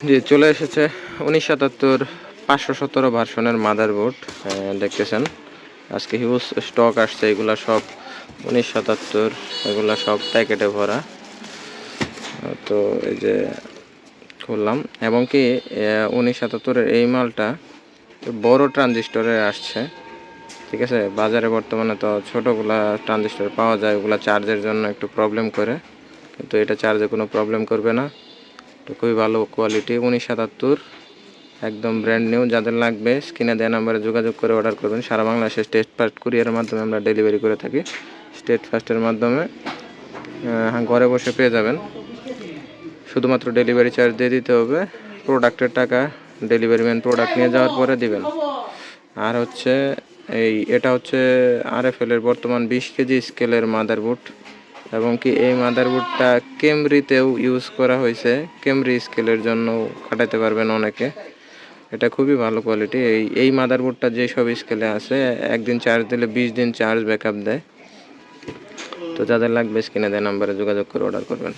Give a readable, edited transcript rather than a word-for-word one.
জি, চলে এসেছে 1977 517 ভার্সনের মাদারবোর্ড। দেখতেছেন আজকে হিউজ স্টক আসছে। এগুলা সব 1977, এগুলা সব প্যাকেটে ভরা। তো এই যে খুললাম, এবং কি 1977-এর এই মালটা বড় ট্রানজিস্টরে আসছে। ঠিক আছে, বাজারে বর্তমানে তো ছোটোগুলা ট্রানজিস্টর পাওয়া যায়, ওগুলা চার্জের জন্য একটু প্রবলেম করে, কিন্তু এটা চার্জে কোনো প্রবলেম করবে না। তো খুবই ভালো কোয়ালিটি 1977, একদম ব্র্যান্ড নিউ। যাদের লাগবে স্ক্রিনে দেওয়া নাম্বারে যোগাযোগ করে অর্ডার করবেন। সারা বাংলাদেশে স্টেট ফাস্ট কুরিয়ারের মাধ্যমে আমরা ডেলিভারি করে থাকি। স্টেট ফাস্টের মাধ্যমে ঘরে বসে পেয়ে যাবেন। শুধুমাত্র ডেলিভারি চার্জ দিয়ে দিতে হবে। প্রোডাক্টের টাকা ডেলিভারি ম্যান প্রোডাক্ট নিয়ে যাওয়ার পরে দিবেন। আর হচ্ছে এটা হচ্ছে RFL এর বর্তমান 20 কেজি স্কেলের মাদারবোর্ড, এবং কি এই মাদারবোর্ডটা কেমব্রিতেও ইউজ করা হয়েছে। কেমব্রি স্কেলের জন্য খাটাইতে পারবেন অনেকে। এটা খুবই ভালো কোয়ালিটি। এই মাদারবোর্ডটা যেসব স্কেলে আছে, একদিন চার্জ দিলে 20 দিন চার্জ ব্যাকআপ দেয়। তো যাদের লাগবে স্ক্রিনে দেওয়া নাম্বারে যোগাযোগ করে অর্ডার করবেন।